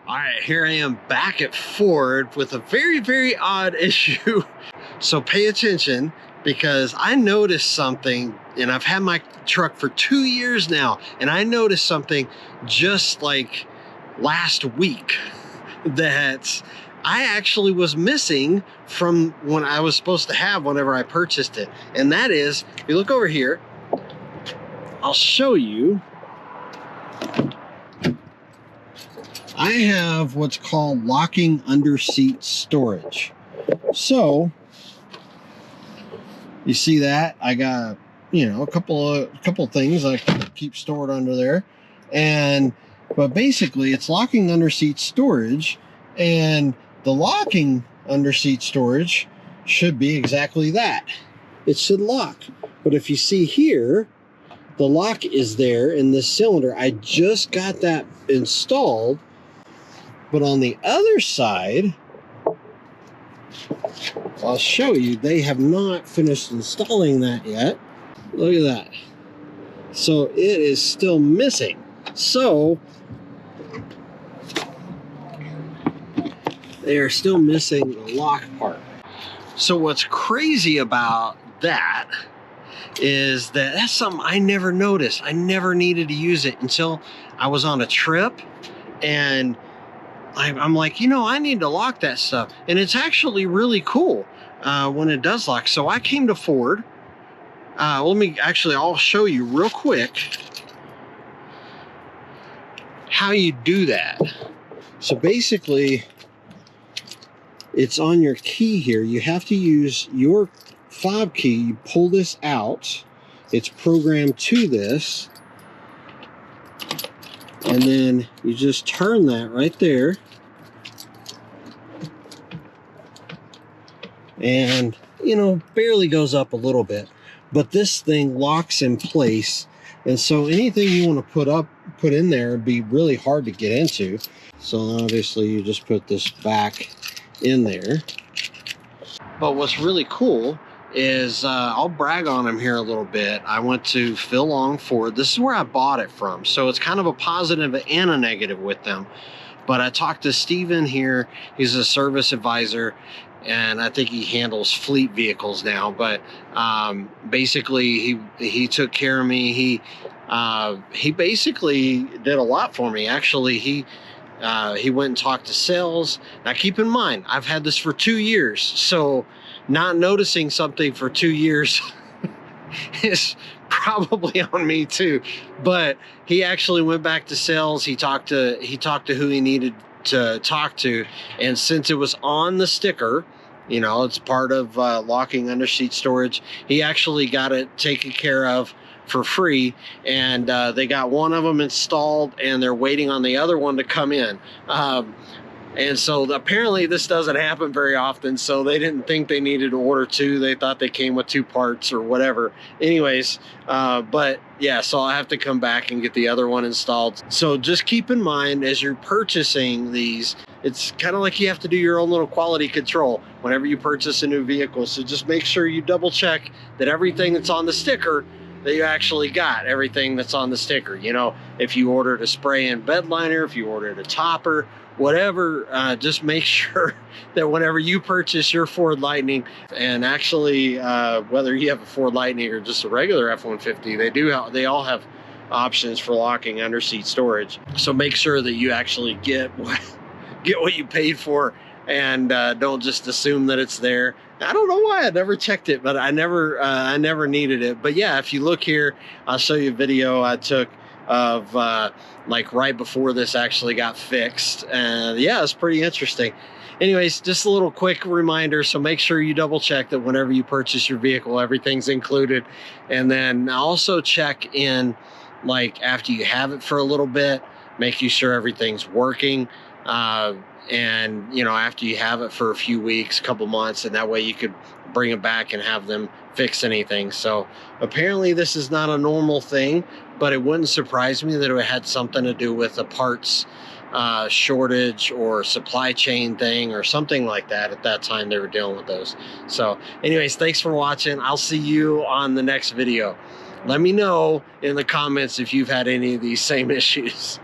All right, here I am back at Ford with a very, very odd issue. So pay attention, because I noticed something, and I've had my truck for 2 years now, and I noticed something just like last week that I actually was missing from when I was supposed to have whenever I purchased it. And that is, if you look over here, I'll show you. I have what's called locking under seat storage. So you see that I got, a couple things I keep stored under there, but basically it's locking under seat storage, and the locking under seat storage should be exactly that. It should lock. But if you see here, the lock is there in this cylinder. I just got that installed. But on the other side, I'll show you, they have not finished installing that yet. Look at that. So it is still missing. So they are still missing the lock part. So what's crazy about that is that that's something I never noticed. I never needed to use it until I was on a trip, and I'm like, I need to lock that stuff. And it's actually really cool when it does lock. So I came to Ford. I'll show you real quick how you do that. So basically, it's on your key here. You have to use your fob key. You pull this out. It's programmed to this. And then you just turn that right there. And, barely goes up a little bit. But this thing locks in place. And so anything you want to put in there would be really hard to get into. So obviously you just put this back in there. But what's really cool is, I'll brag on them here a little bit. I went to Phil Long Ford. This is where I bought it from. So it's kind of a positive and a negative with them. But I talked to Steven here. He's a service advisor, and I think he handles fleet vehicles now. But basically, he took care of me. He basically did a lot for me. Actually, he went and talked to sales. Now, keep in mind, I've had this for 2 years, so not noticing something for 2 years is probably on me too. But he actually went back to sales. He talked to who he needed to talk to, and since it was on the sticker, it's part of locking under seat storage, he actually got it taken care of for free, and they got one of them installed, and they're waiting on the other one to come in. And so apparently this doesn't happen very often, so they didn't think they needed to order two. They thought they came with 2 parts or whatever. Anyways, but yeah, so I have to come back and get the other one installed. So just keep in mind as you're purchasing these, it's kind of like you have to do your own little quality control whenever you purchase a new vehicle. So just make sure you double check that everything that's on the sticker, that you actually got everything that's on the sticker. If you ordered a spray and bed liner, if you ordered a topper, whatever, just make sure that whenever you purchase your Ford Lightning, and actually whether you have a Ford Lightning or just a regular F-150, they all have options for locking under seat storage. So make sure that you actually get what you paid for, and don't just assume that it's there. I don't know why I never checked it, but I never needed it. But yeah, if you look here, I'll show you a video I took of like right before this actually got fixed, and yeah, it's pretty interesting. Anyways, just a little quick reminder, so make sure you double check that whenever you purchase your vehicle, everything's included. And then also check in like after you have it for a little bit, making sure everything's working, and after you have it for a few weeks, couple months, and that way you could bring it back and have them fix anything. So apparently this is not a normal thing, but it wouldn't surprise me that it had something to do with a parts shortage or supply chain thing or something like that. At that time they were dealing with those. So anyways, thanks for watching. I'll see you on the next video. Let me know in the comments if you've had any of these same issues.